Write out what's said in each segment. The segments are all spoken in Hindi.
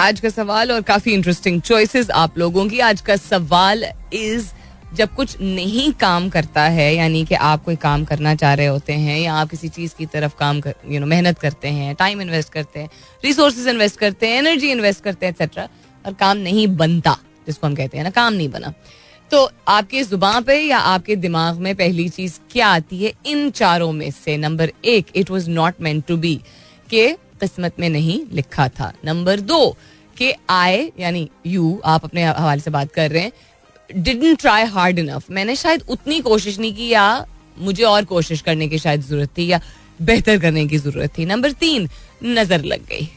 आज का सवाल और काफी इंटरेस्टिंग चॉइसेस आप लोगों की. आज का सवाल इज, जब कुछ नहीं काम करता है, यानी कि आप कोई काम करना चाह रहे होते हैं या आप किसी चीज की तरफ मेहनत करते हैं, टाइम इन्वेस्ट करते हैं, रिसोर्सेज इन्वेस्ट करते हैं, एनर्जी इन्वेस्ट करते हैं एक्सेट्रा, और काम नहीं बनता, जिसको हम कहते हैं ना काम नहीं बना, तो आपके जुबान पे या आपके दिमाग में पहली चीज क्या आती है इन चारों में से? Number 1, it was not meant to be, के किस्मत में नहीं लिखा था. नंबर 2, के आई यानी यू, आप अपने हवाले से बात कर रहे हैं, डिडंट ट्राई हार्ड इनफ, मैंने शायद उतनी कोशिश नहीं की या मुझे और कोशिश करने की शायद जरूरत थी या बेहतर करने की जरूरत थी. नंबर 3, नजर लग गई.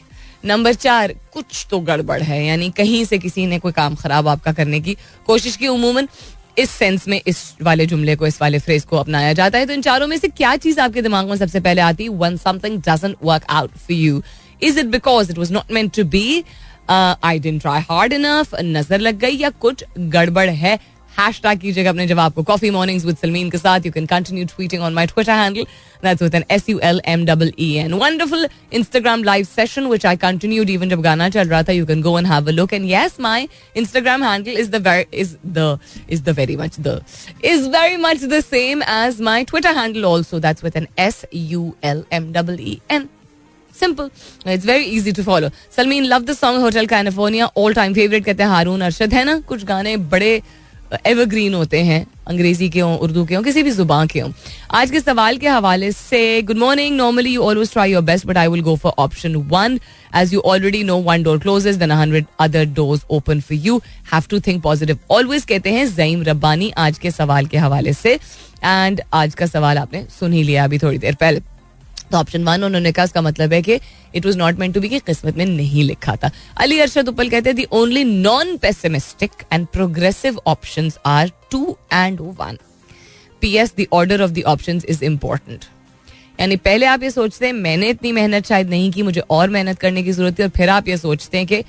नंबर 4, कुछ तो गड़बड़ है, यानी कहीं से किसी ने कोई काम खराब आपका करने की कोशिश की. उमूमन इस सेंस में इस वाले जुमले को, इस वाले फ्रेज को अपनाया जाता है. तो इन चारों में से क्या चीज आपके दिमाग में सबसे पहले आती है when something doesn't work out for you? Is it because it was not meant to be, I didn't try hard enough, नजर लग गई, या कुछ गड़बड़ है? हैशटैग कीजिएगा अपने जवाब को कॉफी मॉर्निंग्स विद सलमीन के साथ. You can continue tweeting on my Twitter handle, that's with an SULMEEN. Wonderful Instagram live session which I continued even जब गाना चल रहा था. You can go and have a look. And yes, my Instagram handle is very much the same as my Twitter handle also. That's with an SULMEEN. Simple. It's very easy to follow. Salmeen, love the song Hotel California. All time favorite कहते हैं हारून अरशद. है ना, कुछ गाने बड़े एवरग्रीन होते हैं, अंग्रेजी के हों, उर्दू के हों, किसी भी जुबान के हों. आज के सवाल के हवाले से, good morning. Normally you always try your best, but I will go for option 1. As you already know, one door closes, then 100 other doors open for you. Have to think positive. Always कहते हैं ज़ईम रब्बानी आज के सवाल के हवाले से. एंड आज का सवाल आपने सुन ही लिया अभी थोड़ी देर पहले. तो ऑप्शन 1 उन्होंने कहा, इसका मतलब है कि it was not meant to be, कि किस्मत में नहीं लिखा था. अली अरशद उपल कहते हैं the only non pessimistic and progressive options are 2 and 1. PS, the order of the options is important. यानी पहले आप ये सोचते हैं मैंने इतनी मेहनत शायद नहीं की, मुझे और मेहनत करने की जरूरत है, और फिर आप ये सोचते हैं कि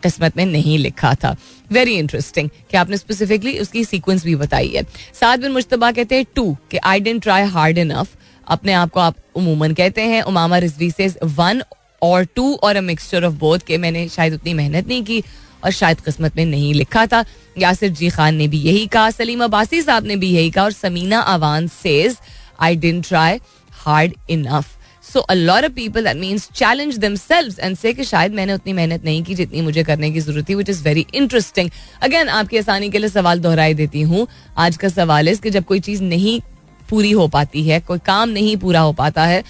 किस्मत में नहीं लिखा था. वेरी इंटरेस्टिंग कि आपने स्पेसिफिकली उसकी सीक्वेंस भी बताई है. साद बिन मुश्तबा कहते हैं 2, कि आई डिडंट ट्राई हार्ड इनफ. अपने आप को आप उमूमन कहते हैं. उमामा रिजवी से 1 और 2 और अ मिक्सचर ऑफ बोथ, के मैंने शायद उतनी मेहनत नहीं की और शायद किस्मत में नहीं लिखा था. यासिर जी खान ने भी यही कहा, सलीम अब्बासी साहब ने भी यही कहा, और Samina Awan says I didn't try hard enough. So a lot of people, that means challenge themselves and say कि शायद मैंने उतनी मेहनत नहीं की जितनी मुझे करने की जरूरत थी, which is very interesting. Again आपकी आसानी के लिए सवाल दोहराई देती हूँ. आज का सवाल है कि जब कोई चीज नहीं पूरी हो पाती है, कोई काम नहीं पूरा हो पाता है,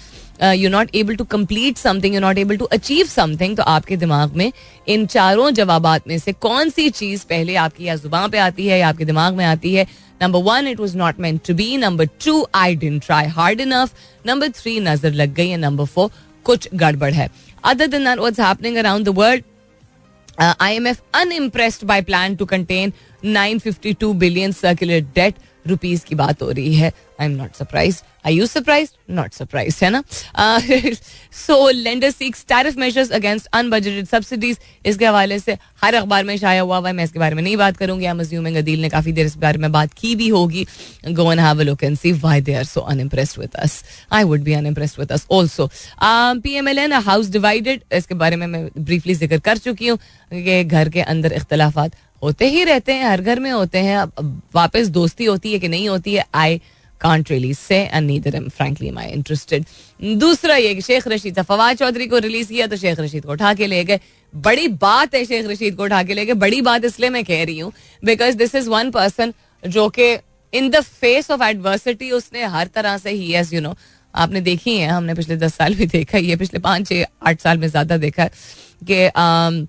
you not able to complete something, you not able to achieve something, तो आपके दिमाग में इन चारों जवाबात में से कौन सी चीज पहले आपकी या जुबान पे आती है या आपके दिमाग में आती है? Number 1, it was not meant to be. Number 2, I didn't try hard enough. Number 3, नजर लग गई. एंड नंबर 4, कुछ गड़बड़ है. Other than that, what's happening around the world? IMF unimpressed by plan to contain 952 billion circular debt rupees की बात हो रही है. I am not surprised. Are you surprised? Not surprised, है ना. So lender seeks tariff measures against unbudgeted subsidies. इसके हवाले से हर अखबार में शाया हुआ है. मैं इसके बारे में नहीं बात करूंगी. आई एम अज्यूमिंग अदील ने काफी देर इस बारे में बात की भी होगी. Go and have a look and see why they are so unimpressed with us. I would be unimpressed with us also. PMLN house divided, इसके बारे में मैं ब्रीफली जिक्र कर चुकी हूँ कि घर के अंदर इख्तलाफात होते ही रहते हैं, हर घर में होते हैं. अब वापस दोस्ती होती है कि नहीं होती है, आई can't really say and neither am frankly am I interested. दूसरा ये कि शेख रशीद था, फवाद चौधरी को रिलीज किया तो शेख रशीद को उठा के ले गए. बड़ी बात है शेख रशीद को उठा के ले गए. बड़ी बात इसलिए मैं कह रही हूँ because this is one person जो कि in the face of adversity उसने हर तरह से ही हैज, यू नो, आपने देखी है, हमने पिछले 10 साल भी देखा, ये पिछले 5-6-8 साल में ज्यादा देखा है कि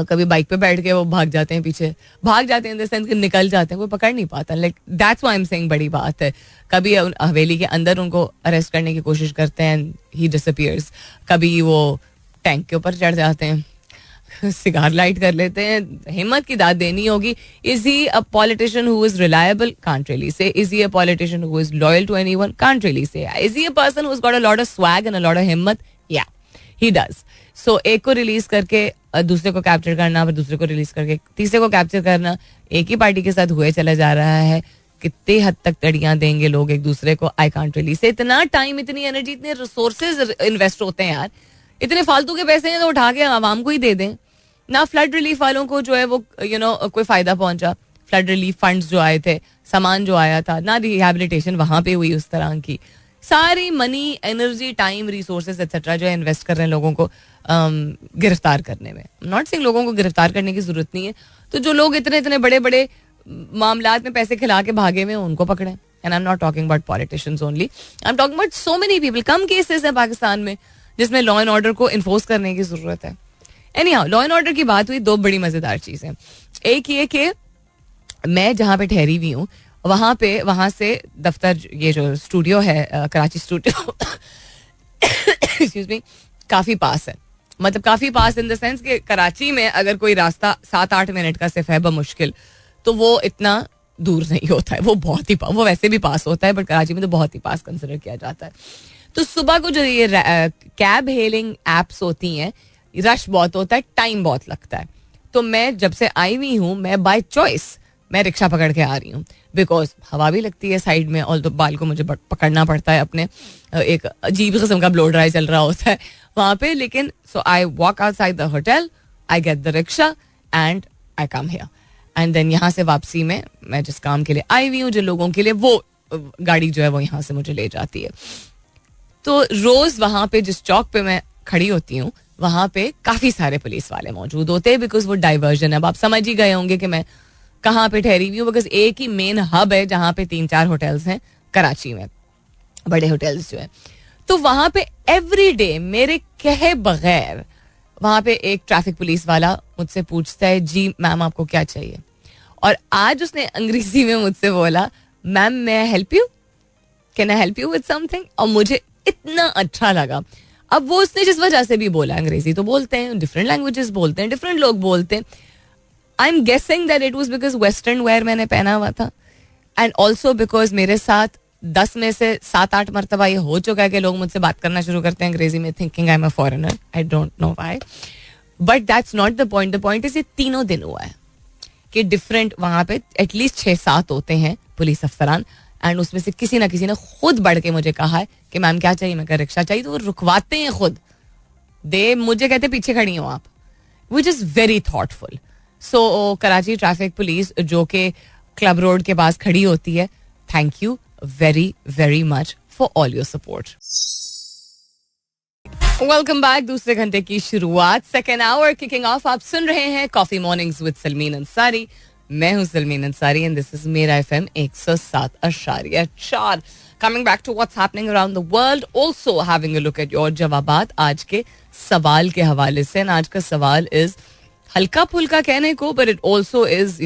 कभी बाइक पे बैठ के वो भाग जाते हैं, पीछे भाग जाते हैं इन द सेंस कि निकल जाते हैं, कोई पकड़ नहीं पाता. Like that's why I am saying बड़ी बात है. कभी हवेली के अंदर उनको अरेस्ट करने की कोशिश करते हैं, ही डिसअपीयर्स. कभी वो टैंक के ऊपर चढ़ जाते हैं, सिगार लाइट कर लेते हैं. हिम्मत की दाद देनी होगी. Is he a politician who is reliable? Can't really say. Is he a politician who is loyal to anyone? Can't really say. Is he a person who has got a lot of swag and a lot of हिम्मत? या ही डज. सो एक को रिलीज करके दूसरे को कैप्चर करना, फिर दूसरे को रिलीज करके तीसरे को कैप्चर करना, एक ही पार्टी के साथ हुए चला जा रहा है. कितने हद तक तड़ियां देंगे लोग एक दूसरे को? आई कांट रियली से. इतना टाइम, इतनी एनर्जी, इतने रिसोर्सेज इन्वेस्ट होते हैं यार. इतने फालतू के पैसे हैं तो उठा के आवाम को ही दे दें. ना फ्लड रिलीफ वालों को जो है वो कोई फायदा पहुंचा, फ्लड रिलीफ फंड्स जो आए थे, सामान जो आया था, ना रिहैबिलिटेशन वहां पे हुई उस तरह की. सारी money, energy, time, resources etcetera जो है इन्वेस्ट कर रहे हैं लोगों को गिरफ्तार करने में. नॉट सेइंग लोगों को गिरफ्तार करने की जरूरत नहीं है, तो जो लोग इतने इतने बड़े बड़े मामलात में पैसे खिला के भागे हुए उनको पकड़े. And I am not talking about politicians only, I am talking about so many people. Come cases है पाकिस्तान में जिसमें लॉ एंड ऑर्डर को इन्फोर्स करने की जरूरत है. एनीहाउ, लॉ एंड ऑर्डर की बात हुई, दो बड़ी मजेदार चीजें. एक ये कि मैं जहाँ पे ठहरी हुई हूँ वहां से दफ्तर, ये जो स्टूडियो है कराची स्टूडियो, एक्सक्यूज मी, काफी पास है. मतलब काफी पास इन द सेंस कि कराची में अगर कोई रास्ता 7-8 मिनट का सिर्फ है बमुश्किल, तो वो इतना दूर नहीं होता है. वो बहुत ही वो वैसे भी पास होता है, बट कराची में तो बहुत ही पास कंसिडर किया जाता है. तो सुबह को जो ये कैब हेलिंग एप्स होती हैं, रश बहुत होता है, टाइम बहुत लगता है. तो मैं जब से आई हुई हूँ, मैं बाय चॉइस मैं रिक्शा पकड़ के आ रही हूँ, बिकॉज हवा भी लगती है साइड में, और तो बाल को मुझे पकड़ना पड़ता है अपने, एक अजीब किस्म का ब्लो ड्राई चल रहा होता है वहां पे. लेकिन so I walk outside the hotel, I get the rickshaw and I come here. And then यहाँ से वापसी में मैं जिस काम के लिए आई हुई हूँ, जिन लोगों के लिए, वो गाड़ी जो है वो यहाँ से मुझे ले जाती है. तो रोज वहां पे जिस चौक पे मैं खड़ी होती हूँ, वहां पे काफी सारे पुलिस वाले मौजूद होते हैं, बिकॉज वो डाइवर्जन है. अब आप समझ ही गए होंगे कि मैं कहाँ पे ठहरी हुई हूँ, बिकॉज एक ही मेन हब है जहाँ पे 3-4 होटल्स हैं कराची में, बड़े होटल्स जो है. तो वहां पे एवरी डे मेरे कहे बगैर वहां पे एक ट्रैफिक पुलिस वाला मुझसे पूछता है, जी मैम आपको क्या चाहिए. और आज उसने अंग्रेजी में मुझसे बोला, मैम मैं help you, can I help you with something. और मुझे इतना अच्छा लगा. अब वो उसने जिस वजह से भी बोला, अंग्रेजी तो बोलते हैं, डिफरेंट लैंग्वेजेस बोलते हैं, डिफरेंट लोग बोलते हैं. I am guessing that it was because western wear मैंने पहना हुआ था, एंड ऑल्सो बिकॉज मेरे साथ 10 में से 7-8 मरतबा ये हो चुका है कि लोग मुझसे बात करना शुरू करते हैं अंग्रेजी में, thinking I am a foreigner. I don't know why, but that's not the point. The point is ये तीनों दिन हुआ है कि डिफरेंट वहां पे एटलीस्ट 6-7 होते हैं पुलिस अफसरान, एंड उसमें से किसी ना किसी ने खुद बढ़ के मुझे कहा है कि मैम क्या चाहिए. मैं कहा रिक्शा चाहिए. तो वो रुकवाते हैं खुद, दे मुझे कहते पीछे खड़ी हो आप, which is very thoughtful. So Karachi traffic police जो कि क्लब रोड के पास खड़ी होती है, thank you very very much for all your support. Welcome back. दूसरे घंटे की शुरुआत, सेकेंड आवर किकिंग ऑफ. आप सुन रहे हैं coffee mornings with Salmeen Ansari. मैं हूं Salmeen Ansari and this is मेरा FM 107.4. Coming back to what's happening around the world, also having a look at your जवाबात आज के सवाल के हवाले से. आज का सवाल इज हल्का फुल्का कहने को, but it also is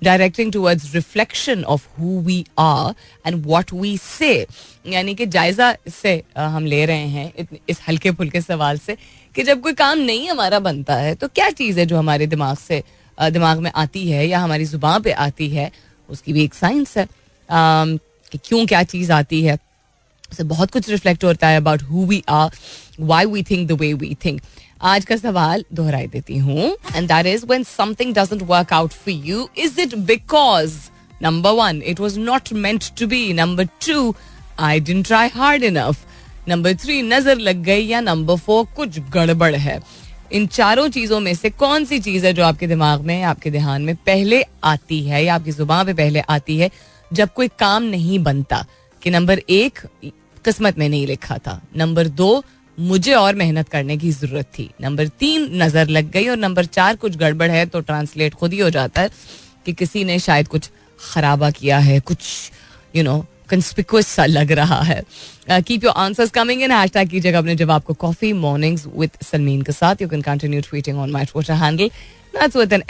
directing towards reflection of who we are and what we say. यानी कि जायजा इससे हम ले रहे हैं इस हल्के फुल्के सवाल से कि जब कोई काम नहीं हमारा बनता है तो क्या चीज़ है जो हमारे दिमाग में आती है या हमारी जुबान पे आती है. उसकी भी एक साइंस है कि क्यों क्या चीज़ आती है. उससे बहुत कुछ रिफ्लेक्ट होता है about who we are, why we think the way we think. आज का सवाल दोहराई देती हूँ, and that is when something doesn't work out for you, is it because number 1 it was not meant to be, number 2 I didn't try hard enough, number 3 नजर लग गई, या नंबर 4 कुछ गड़बड़ है. इन चारों चीजों में से कौन सी चीज है जो आपके दिमाग में, आपके ध्यान में पहले आती है या आपकी जुबान पे पहले आती है जब कोई काम नहीं बनता? कि नंबर 1 किस्मत में नहीं लिखा था, नंबर 2 मुझे और मेहनत करने की जरूरत थी, नंबर 3 नजर लग गई, और नंबर 4 कुछ गड़बड़ है. तो ट्रांसलेट खुद ही हो जाता है कि किसी ने शायद कुछ खराबा किया है, कुछ कंस्पिकुअस सा लग रहा है. Keep your answers coming in. Hashtag कीजिएगा अपने जवाब को कॉफी मॉर्निंग्स विद सलमीन के साथ. You can continue tweeting on my Twitter handle, that's with an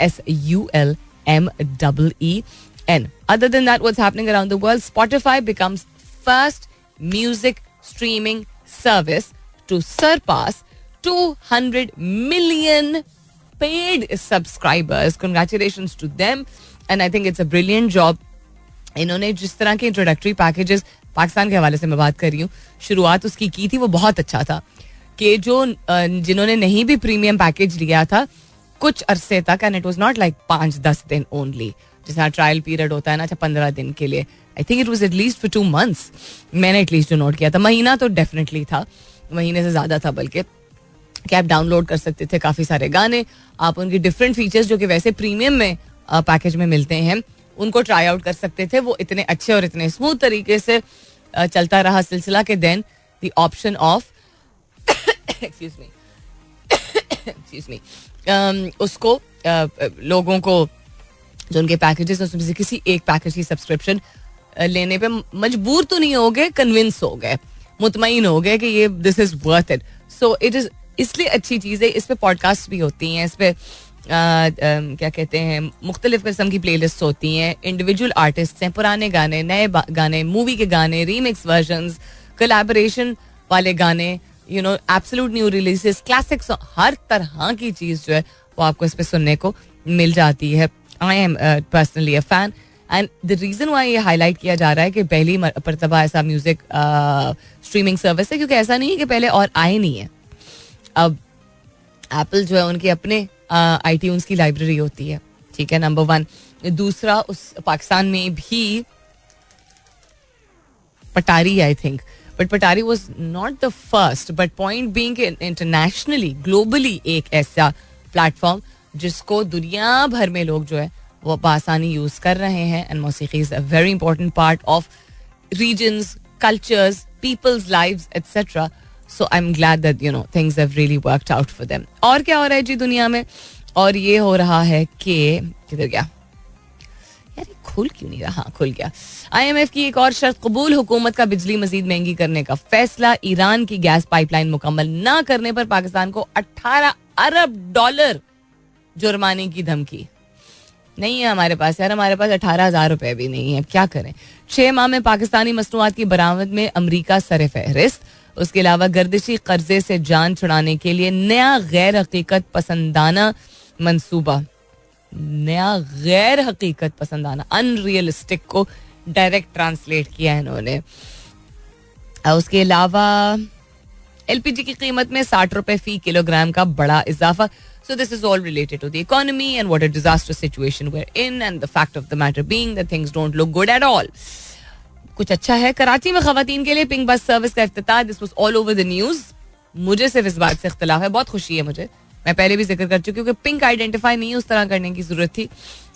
SULMEEN. Other than that, what's happening around the world? Spotify becomes first music streaming service to surpass 200 million paid subscribers. Congratulations to them, and I think it's a brilliant job. इन्होंने जिस तरह के इंट्रोडक्टरी पैकेजेस, पाकिस्तान के हवाले से मैं बात कर रही हूँ, शुरुआत उसकी की थी, वो बहुत अच्छा था. कि जो जिन्होंने नहीं भी प्रीमियम पैकेज लिया था कुछ अरसे तक, and it was not like 5-10 दिन ओनली, जैसा ट्रायल पीरियड होता है ना, 15 दिन के लिए. I think it was at least for 2 months. मैंने एटलीस्ट जो नोट किया था, महीना तो डेफिनेटली था, महीने से ज्यादा था बल्कि. कि आप डाउनलोड कर सकते थे काफ़ी सारे गाने, आप उनकी डिफरेंट फीचर्स जो कि वैसे प्रीमियम में पैकेज में मिलते हैं उनको ट्राई आउट कर सकते थे. वो इतने अच्छे और इतने स्मूथ तरीके से चलता रहा सिलसिला के then the option of excuse me उसको लोगों को जो उनके पैकेजेस उसमें से किसी एक पैकेज की सब्सक्रिप्शन लेने पे मजबूर तो नहीं हो गए, कन्विंस हो गए, मुतमईन हो गए कि ये this is worth it. So it is इसलिए अच्छी चीज़ है. इस पे पॉडकास्ट भी होती हैं, इस पे क्या कहते हैं मुख्तलिफ किस्म की प्लेलिस्ट होती हैं, इंडिविजुअल आर्टिस्ट हैं, पुराने गाने, नए गाने, मूवी के गाने, रीमिक्स वर्जन्स, कोलैबोरेशन वाले गाने, you know absolute new releases, classics, हर तरह की चीज़ जो है वो आपको इस पे सुनने को मिल जाती है. I am personally a fan and the reason why ये हाईलाइट किया जा रहा है कि पहली मरतबा ऐसा म्यूजिक स्ट्रीमिंग सर्विस है, क्योंकि ऐसा नहीं है कि पहले और आए नहीं है. अब एप्पल जो है उनके अपने iTunes की लाइब्रेरी होती है, ठीक है, नंबर 1. दूसरा उस पाकिस्तान में भी Patari I think, but Patari was not the first, but point being internationally globally एक ऐसा प्लेटफॉर्म जिसको दुनिया भर में लोग जो है वो बआसानी यूज कर रहे हैं. एंड मौसीकी is a very important part of regions, cultures, peoples lives etcetera. So I'm glad that you know things have really worked out for them. और क्या हो रहा है जी दुनिया में? और ये हो रहा है कि किधर गया यार, ये खुल क्यों नहीं रहा? खुल गया. IMF की एक और शर्त कबूल, हुकूमत का बिजली मजीद महंगी करने का फैसला. ईरान की गैस पाइपलाइन मुकम्मल ना करने पर पाकिस्तान को $18 अरब जुर्माने की धमकी. नहीं है हमारे पास यार, हमारे पास 18,000 रुपए भी नहीं है, क्या करें. 6 माह में पाकिस्तानी मसनूआत की बरामद में अमरीका सर फहरिस्त. उसके अलावा गर्दिशी कर्जे से जान छुड़ाने के लिए नया गैर हकीकत पसंदाना मंसूबा, नया गैर हकीकत पसंदाना, अनरियलिस्टिक को डायरेक्ट ट्रांसलेट किया है इन्होंने. उसके अलावा LPG की कीमत में 60 रुपए फी किलोग्राम का बड़ा इजाफा. So this is all related to the economy and what a disastrous situation we're in, and the fact of the matter being that things don't look good at all. कुछ अच्छा है. कराची में खवातीन के लिए पिंक बस सर्विस का इफ्तिताह. This was all over the news. मुझे सिर्फ इस बात से इख्तिलाफ है, बहुत खुशी है मुझे, मैं पहले भी जिक्र कर चुकी हूँ कि पिंक आइडेंटिफाई नहीं उस तरह करने की जरूरत थी,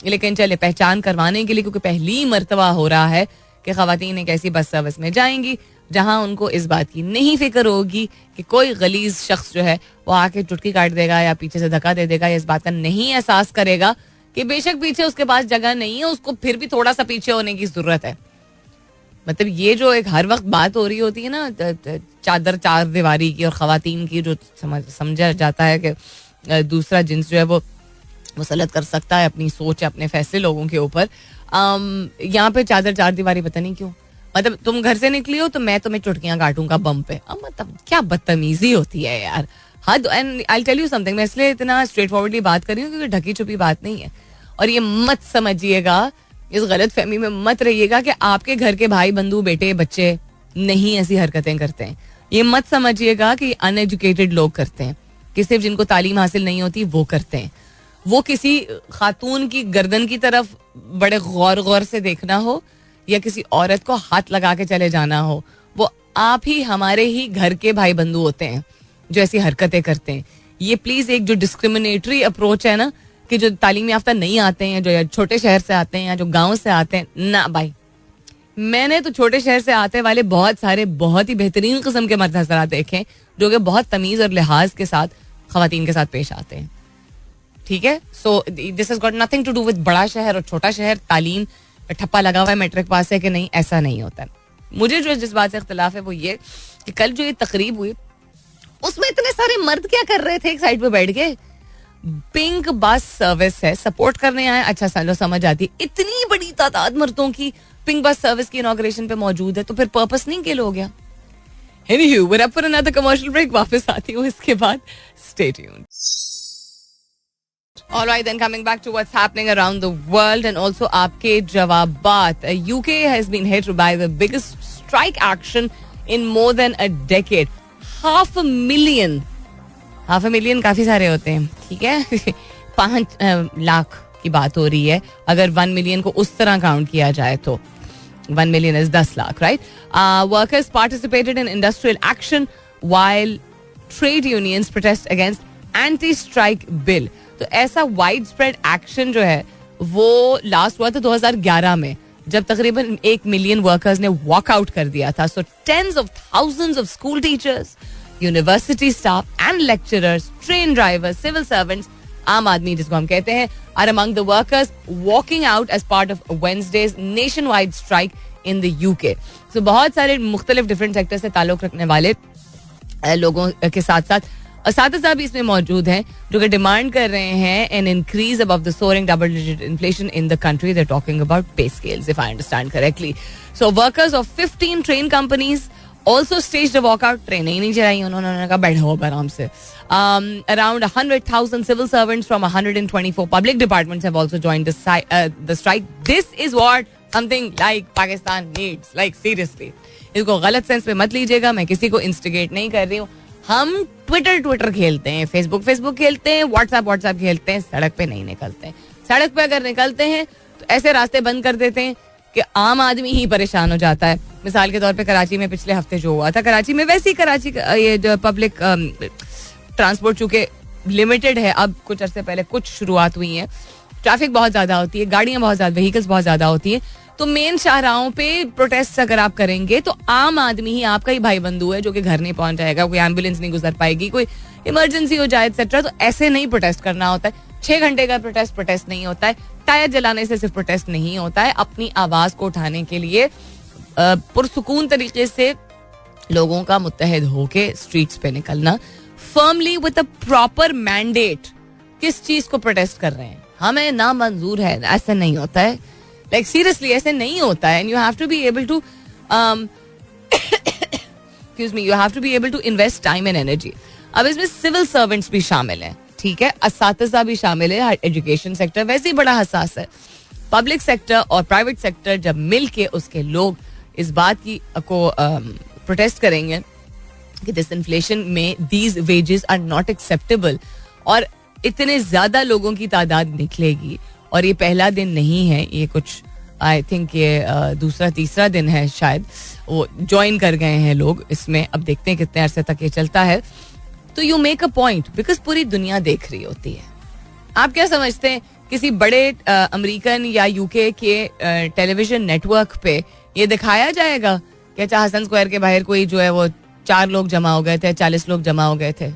लेकिन चले पहचान करवाने के लिए, क्योंकि पहली मर्तबा हो रहा है कि खवातीन एक ऐसी बस सर्विस में जाएंगी जहां उनको इस बात की नहीं फिक्र होगी कि कोई गलीज शख्स जो है वो आके चुटकी काट देगा या पीछे से धक्का दे देगा, या इस बात का नहीं एहसास करेगा कि बेशक पीछे उसके पास जगह नहीं है, उसको फिर भी थोड़ा सा पीछे होने की जरूरत है. मतलब ये जो एक हर वक्त बात हो रही होती है ना चार दीवारी की और खवातीन की, जो समझा जाता है कि दूसरा जिन्स जो है वो मुसलत कर सकता है अपनी सोच, अपने फैसले लोगों के ऊपर. यहाँ पे चार दीवारी पता नहीं क्यों. मतलब तुम घर से निकली हो तो मैं तुम्हें चुटकियां काटूंगा बम पे. अब मतलब क्या बदतमीजी होती है यार, हद. And I tell you something, मैं इसलिए इतना स्ट्रेट फॉरवर्डली बात कर रही हूँ क्योंकि ढकी छुपी बात नहीं है. और ये मत समझिएगा, इस गलत फहमी में मत रहिएगा कि आपके घर के भाई बंधु बेटे बच्चे नहीं ऐसी हरकतें करते हैं. ये मत समझिएगा कि अनएजुकेटेड लोग करते हैं, कि सिर्फ जिनको तालीम हासिल नहीं होती वो करते हैं. वो किसी खातून की गर्दन की तरफ बड़े गौर से देखना हो या किसी औरत को हाथ लगा के चले जाना हो, वो आप ही हमारे ही घर के भाई बंधु होते हैं जो ऐसी हरकतें करते हैं. ये प्लीज एक जो डिस्क्रिमिनेटरी अप्रोच है ना, कि जो तालीम याफ्ता नहीं आते हैं, जो छोटे शहर से आते हैं या जो गांव से आते हैं, ना भाई. मैंने तो छोटे शहर से आते वाले बहुत सारे बहुत ही बेहतरीन किस्म के मर्द हज़रात देखे जो कि बहुत तमीज और लिहाज के साथ खवातीन के साथ पेश आते हैं. ठीक है, so this has got nothing to do with बड़ा शहर और छोटा शहर. तालीम ठप्पा लगा हुआ है, मैट्रिक पास है कि नहीं, ऐसा नहीं होता है. मुझे जो जिस बात से इख्तिलाफ है वो ये कि कल जो ये तकरीब हुई उसमें इतने सारे मर्द क्या कर रहे थे एक साइड पे बैठ के. पिंक बस सर्विस है, सपोर्ट करने आए, अच्छा चलो समझ आती. इतनी बड़ी तादाद मर्दों की पिंक बस सर्विस की इनॉग्रेशन पे मौजूद है तो फिर पर्पस नहीं किल हो गया. Anywho, we're up for another commercial break. वापस आती हूँ इसके बाद. Stay tuned. All right, then coming back to what's happening around the world and also आपके जवाबात. UK has been hit by the biggest strike action in more than a decade. 500,000 काफी सारे होते हैं, ठीक है. 5 लाख की बात हो रही है अगर 1 मिलियन को उस तरह काउंट किया जाए तो. 1 million is 10 lakh, right? Workers participated in industrial action while trade unions protest against anti-strike bill. तो ऐसा वाइड स्प्रेड एक्शन जो है वो लास्ट हुआ था 2011 में, जब तकरीबन 1 मिलियन वर्कर्स ने वॉकआउट कर दिया था. So tens of thousands of school teachers, university staff and lecturers, train drivers, civil servants, आम आदमी जिसको हम कहते हैं, are among the workers walking out as part of Wednesday's nationwide strike in the UK. So बहुत सारे मुख्तलिफ डिफरेंट सेक्टर से ताल्लुक रखने वाले लोगों के साथ साथ असातिज़ा भी इसमें मौजूद हैं जो कि डिमांड कर रहे हैं an increase above the soaring double digit inflation in the country. They are talking about pay scales, if I understand correctly. So workers of 15 train companies also staged a walkout. Train ही नहीं चलाई उन्होंने कहा बैठो आराम से. Around 100,000 civil servants from 124 public departments have also joined the strike. This is what something like Pakistan needs. Like seriously, इसको गलत सेंस पे मत लीजिएगा. मैं किसी को इंस्टिगेट नहीं कर रही हूँ. हम ट्विटर खेलते हैं, फेसबुक खेलते हैं, व्हाट्सएप खेलते हैं, सड़क पे नहीं निकलते हैं. सड़क पे अगर निकलते हैं तो ऐसे रास्ते बंद कर देते हैं कि आम आदमी ही परेशान हो जाता है. मिसाल के तौर पे कराची में पिछले हफ्ते जो हुआ था, कराची में वैसे ही कराची ये जो पब्लिक ट्रांसपोर्ट चूंकि लिमिटेड है, अब कुछ अरसे पहले कुछ शुरुआत हुई है, ट्रैफिक बहुत ज्यादा होती है, गाड़ियां बहुत ज्यादा, व्हीकल्स बहुत ज्यादा होती है. तो मेन शाहराहों पे प्रोटेस्ट अगर आप करेंगे तो आम आदमी ही आपका ही भाई बंधु है जो कि घर नहीं पहुंच जाएगा, कोई एम्बुलेंस नहीं गुजर पाएगी, कोई इमरजेंसी हो जाए एक्सेट्रा. तो ऐसे नहीं प्रोटेस्ट करना होता है. 6 घंटे का प्रोटेस्ट नहीं होता है. टायर जलाने से सिर्फ प्रोटेस्ट नहीं होता है. अपनी आवाज को उठाने के लिए पुरसुकून तरीके से लोगों का मुत्तहद होके स्ट्रीट्स पे निकलना, firmly with a proper mandate. किस चीज को प्रोटेस्ट कर रहे हैं, हमें ना मंजूर है, ऐसा नहीं होता है. लाइक सीरियसली ऐसे नहीं होता है. And you have to be able to excuse me, you have to be able to invest time and energy. अब इसमें सिविल सर्वेंट्स भी शामिल हैं, ठीक है, असातिज़ा भी शामिल है. एजुकेशन सेक्टर वैसे ही बड़ा हसास है. पब्लिक सेक्टर और प्राइवेट सेक्टर जब मिल के उसके लोग इस बात की को प्रोटेस्ट करेंगे कि दिस इन्फ्लेशन में these wages are not acceptable, और इतने ज्यादा लोगों की तादाद निकलेगी. और ये पहला दिन नहीं है, ये कुछ आई थिंक ये दूसरा तीसरा दिन है शायद, वो ज्वाइन कर गए हैं लोग इसमें. अब देखते हैं कितने अरसे तक ये चलता है. तो you make a point because पूरी दुनिया देख रही होती है. आप क्या समझते हैं किसी बड़े अमेरिकन या यूके के टेलीविजन नेटवर्क पे ये दिखाया जाएगा कि अच्छा हसन स्क्वायर के बाहर कोई जो है वो 4 लोग जमा हो गए थे, 40 लोग जमा हो गए थे,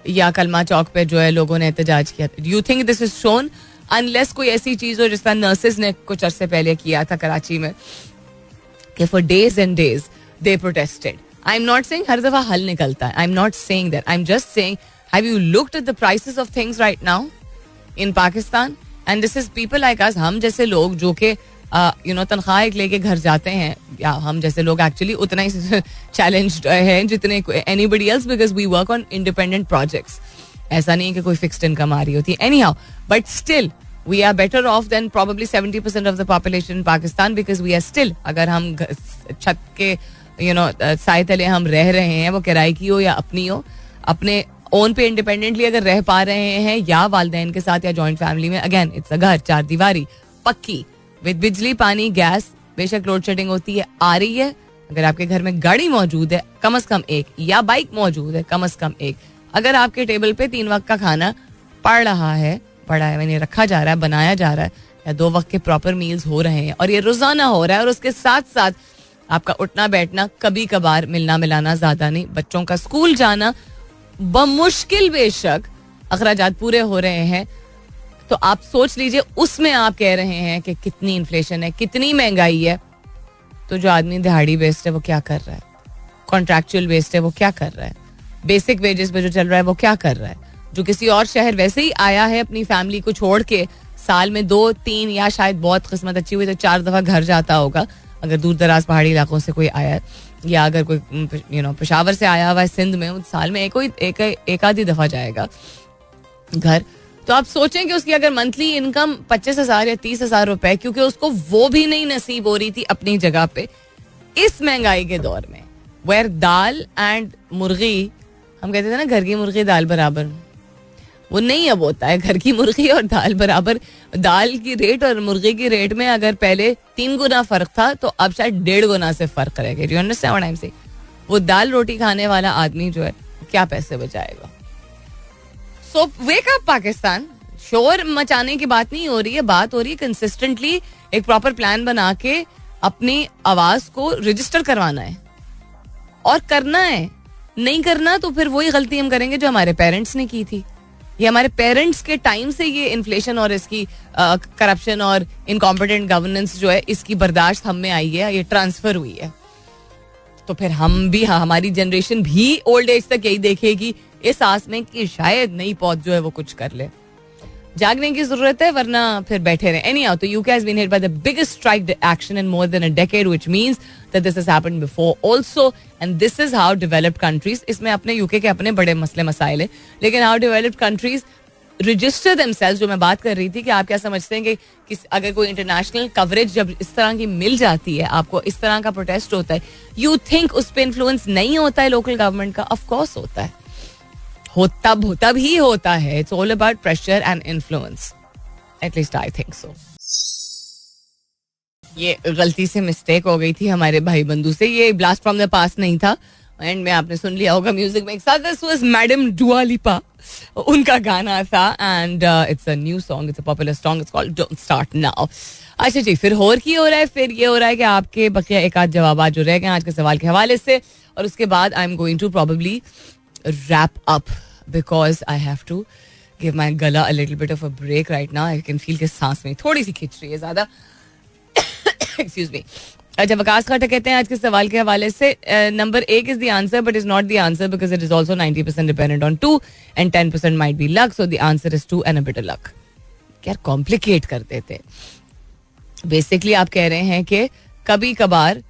या कलमा चौक पे जो है लोगों ने एहतजाज किया. You think this is shown unless कोई ऐसी चीज हो जिस तरह नर्सेज ने कुछ अरसे पहले किया था कराची में कि for days and days they protested. I am not saying हर दफा हल निकलता है. I am not saying that. I am just saying have you looked at the prices of things right now in Pakistan. And this is people like us, हम जैसे लोग जो कि तनख्वाह एक लेके घर जाते हैं, या हम जैसे लोग एक्चुअली उतना ही चैलेंज्ड हैं जितने anybody else, because we work on independent projects. ऐसा नहीं है कि कोई फिक्स्ड इनकम आ रही होती है. Anyhow, but still we are better off than probably 70% of the population in Pakistan, because we are still, अगर हम छत के साए तले हम रह रहे हैं, वो किराए की हो या अपनी हो, अपने ओन पे इंडिपेंडेंटली अगर रह पा रहे हैं, या वालिदैन के साथ या जॉइंट फैमिली में, अगेन इट्स अ घर, 4 दीवारी पक्की, विद बिजली पानी गैस. बेशक लोड शेडिंग होती है, आ रही है. अगर आपके घर में गाड़ी मौजूद है कम से कम एक, या बाइक मौजूद है कम से कम एक, अगर आपके टेबल पे 3 वक्त का खाना पड़ा है, मैंने रखा जा रहा है, बनाया जा रहा है, या 2 वक्त के प्रॉपर मील्स हो रहे हैं, और ये रोजाना हो रहा है, और उसके साथ साथ आपका उठना बैठना, कभी कभार मिलना मिलाना, ज्यादा नहीं, बच्चों का स्कूल जाना बमुश्किल बेशक अखराजात पूरे हो रहे हैं. तो आप सोच लीजिए उसमें आप कह रहे हैं कि कितनी इन्फ्लेशन है, कितनी महंगाई है. तो जो आदमी दिहाड़ी बेस्ड है वो क्या कर रहा है, कॉन्ट्रैक्चुअल बेस्ड है वो क्या कर रहा है, बेसिक वेजेस पे जो चल रहा है वो क्या कर रहा है, जो किसी और शहर वैसे ही आया है अपनी फैमिली को छोड़ के, साल में 2-3 या शायद बहुत किस्मत अच्छी हुई तो 4 दफा घर जाता होगा, अगर दूर दराज पहाड़ी इलाकों से कोई आया है, या अगर कोई पेशावर से आया हुआ है सिंध में, साल में एक आधी दफा जाएगा घर. तो आप सोचें कि उसकी अगर मंथली इनकम 25,000 या 30,000 रुपए, क्योंकि उसको वो भी नहीं नसीब हो रही थी अपनी जगह पे इस महंगाई के दौर में, वेयर दाल एंड मुर्गी, हम कहते थे ना घर की मुर्गी दाल बराबर, वो नहीं अब होता है. घर की मुर्गी और दाल बराबर, दाल की रेट और मुर्गी की रेट में अगर पहले 3 गुना फर्क था तो अब शायद 1.5 गुना से फर्क रहेगा. You understand what I am saying? वो दाल रोटी खाने वाला आदमी जो है क्या पैसे बचाएगा? सो वेक अप पाकिस्तान. शोर मचाने की बात नहीं हो रही है, बात हो रही है कंसिस्टेंटली एक प्रॉपर प्लान बना के अपनी आवाज को रजिस्टर करवाना है और करना है. नहीं करना तो फिर वही गलती हम करेंगे जो हमारे पेरेंट्स ने की थी. ये हमारे पेरेंट्स के टाइम से ये इन्फ्लेशन और इसकी करप्शन और इनकॉम्पिटेंट गवर्नेंस जो है इसकी बर्दाश्त हम में आई है, ये ट्रांसफर हुई है. तो फिर हम भी, हमारी जनरेशन भी ओल्ड एज तक यही देखेगी इस आस में कि शायद नई पौध जो है वो कुछ कर ले. जागने की जरूरत है वरना फिर बैठे रहे. Anyhow, the UK has been hit by the biggest strike action in more than a decade, which means that this has happened before also, and this is how developed countries, इसमें अपने UK के अपने बड़े मसले मसाइल हैं, लेकिन how developed countries register themselves. जो मैं बात कर रही थी कि आप क्या समझते हैं कि अगर कोई इंटरनेशनल कवरेज जब इस तरह की मिल जाती है, आपको इस तरह का प्रोटेस्ट होता है, यू थिंक उस पर इन्फ्लुएंस नहीं होता है लोकल गवर्नमेंट का? ऑफकोर्स होता है, तब ही होता है. It's all about pressure and influence, at least I think so. ये गलती से मिस्टेक हो गई थी हमारे भाई बंधु से. ये ब्लास्ट फ्रॉम द पास्ट नहीं था. एंड में आपने सुन लिया होगा म्यूजिक में एक साथ, दिस वाज मैडम दुआ लिपा, उनका गाना था. And it's a new song, it's a popular song, it's called don't start now. अच्छा जी, फिर और की हो रहा है. फिर ये हो रहा है कि आपके बकिया एक आध जवाब जो रह गए आज के सवाल के हवाले से, और उसके बाद I am going to probably wrap up because I have to give my gala a little bit of a break right now. I can feel कि सांस में थोड़ी सी खिंच रही है ज्यादा. Excuse me. अच्छा, वकास खाटा कहते हैं आज के सवाल के हवाले से, number 1 is the answer but is not the answer because it is also 90% dependent on 2 and 10% might be luck, so the answer is 2 and a bit of luck. यार कॉम्प्लिकेट कर देते. बेसिकली आप कह रहे हैं कि कभी कभार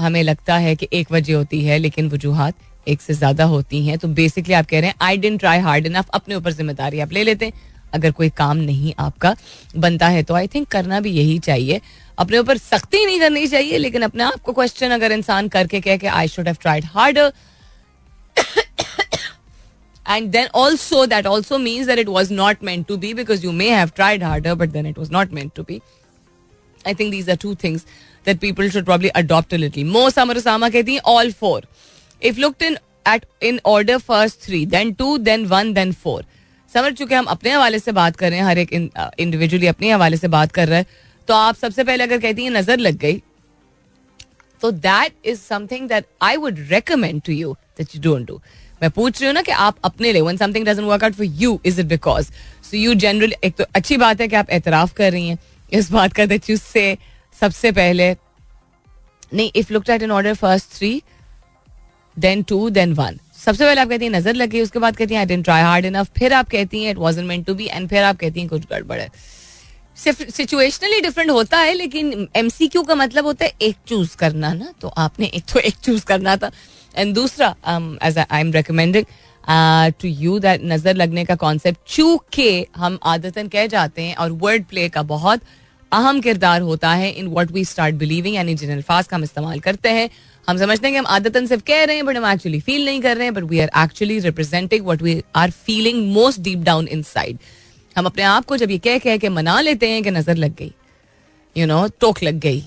हमें लगता है कि 1 वजह होती है लेकिन वजूहात एक से ज्यादा होती हैं. तो बेसिकली आप कह रहे हैं आई डिडंट ट्राई हार्ड इनफ, अपने ऊपर जिम्मेदारी आप ले लेते हैं. अगर कोई काम नहीं आपका बनता है तो आई थिंक करना भी यही चाहिए. अपने ऊपर सख्ती नहीं करनी चाहिए, लेकिन अपने आप को क्वेश्चन अगर इंसान करके कह के I should have tried harder, and then also that also means that it was not meant to be because you may have tried harder but then it was not meant to be. I think these are two things that people should probably adopt a little. Mo Samar Osama कहती हैं all 4. If looked in order, first 3, then 2, then 1, then 4. समझ चुके हम अपने हवाले से बात कर रहे हैं, हर एक इंडिविजुअली अपने हवाले से बात कर रहा है. तो आप सबसे पहले अगर कहती हैं नजर लग गई, तो that is something that I would recommend to you that you don't do. मैं पूछ रही हूँ ना कि आप अपने लिए, when something doesn't work out for you, is it because? So you generally, एक तो अच्छी बात है कि आप एतराफ कर रही हैं इस बात का that you say सबसे पहले नहीं, if looked at in order, first 3, then 2, then 1. सबसे पहले आप कहती हैं नजर लगी, उसके बाद कहती हैं I didn't try hard enough, फिर आप कहती हैं it wasn't meant to be, and फिर आप कहती हैं कुछ गड़बड़ है. सिचुएशनली डिफरेंट होता है, लेकिन MCQ का मतलब होता है एक चूज करना ना, तो आपने एक चूज करना था. एंड दूसरा, as I am recommending to you that नजर लगने का कॉन्सेप्ट, चूंकि हम आदतन कह जाते हैं और वर्ड प्ले का बहुत अहम किरदार होता है in what we start believing, यानी जिन अल्फाज का हम इस्तेमाल करते हैं. हम समझते हैं कि हम आदतन सिर्फ कह रहे हैं बट हम एक्चुअली फील नहीं कर रहे हैं, but we are actually representing what we are feeling most deep down inside. हम अपने आप को जब ये कह के मना लेते हैं कि नजर लग गई, यू नो, टोक लग गई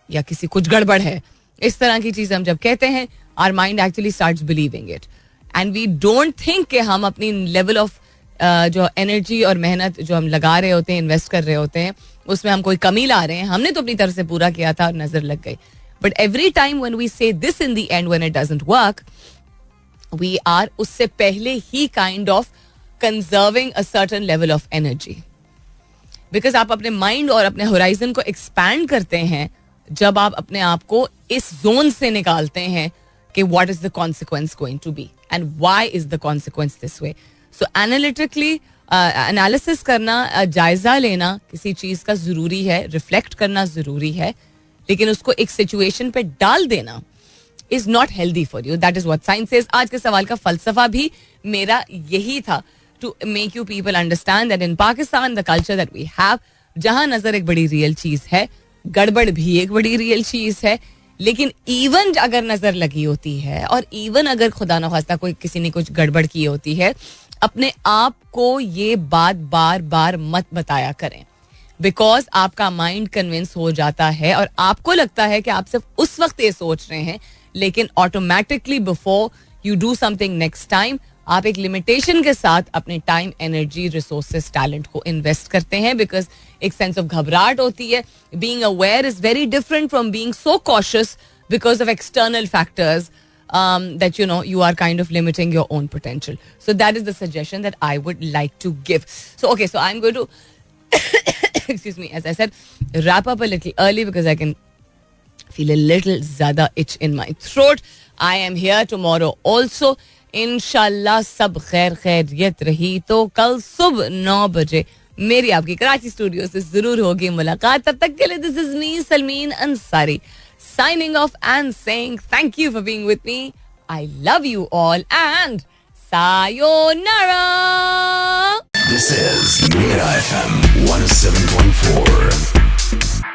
या किसी कुछ गड़बड़ है, इस तरह की चीज हम जब कहते हैं, our mind actually starts believing it, and we don't think कि हम अपनी लेवल ऑफ जो एनर्जी और मेहनत जो हम लगा रहे होते हैं, इन्वेस्ट कर रहे होते हैं, उसमें हम कोई कमी ला रहे हैं. हमने तो अपनी तरफ से पूरा किया था और नजर लग गई. But every time when we say this in the end, when it doesn't work, we are उससे पहले ही kind of conserving a certain level of energy, because आप अपने माइंड और अपने होराइजन को एक्सपैंड करते हैं जब आप अपने आप को इस जोन से निकालते हैं कि what is the consequence going to be and why is the consequence this way. So analytically analysis करना, जायजा लेना किसी चीज का जरूरी है, रिफ्लेक्ट करना जरूरी है, लेकिन उसको एक सिचुएशन पे डाल देना is not healthy for you. That is what science is. आज के सवाल का फलसफा भी मेरा यही था, to make you people understand that in Pakistan the culture that we have, जहां नजर एक बड़ी रियल चीज है, गड़बड़ भी एक बड़ी रियल चीज है, लेकिन इवन अगर नजर लगी होती है और इवन अगर खुदा न खास्ता कोई किसी ने कुछ गड़बड़ की होती है, अपने आप को ये बात बार बार मत बताया करें, बिकॉज आपका माइंड कन्विंस हो जाता है और आपको लगता है कि आप सिर्फ उस वक्त ये सोच रहे हैं, लेकिन automatically before you do something next time. आप एक लिमिटेशन के साथ अपने टाइम, एनर्जी, रिसोर्सेस, टैलेंट को इन्वेस्ट करते हैं बिकॉज एक सेंस ऑफ घबराहट होती है. Being aware is very different from being so cautious because of external factors that you are kind of limiting your own potential. So that is the suggestion that I would like to give. So okay, so I'm going to excuse me, as I said, wrap up a little early because I can feel a little zyada itch in my throat. I am here tomorrow also. इंशाल्लाह सब खैर खैरियत रही तो कल सुबह 9 बजे मेरी आपकी कराची स्टूडियो से जरूर होगी मुलाकात. तब तक के लिए this is me Salmeen Ansari signing off and saying thank you for being with me. I love you all and sayonara. This is Mira FM 107.4.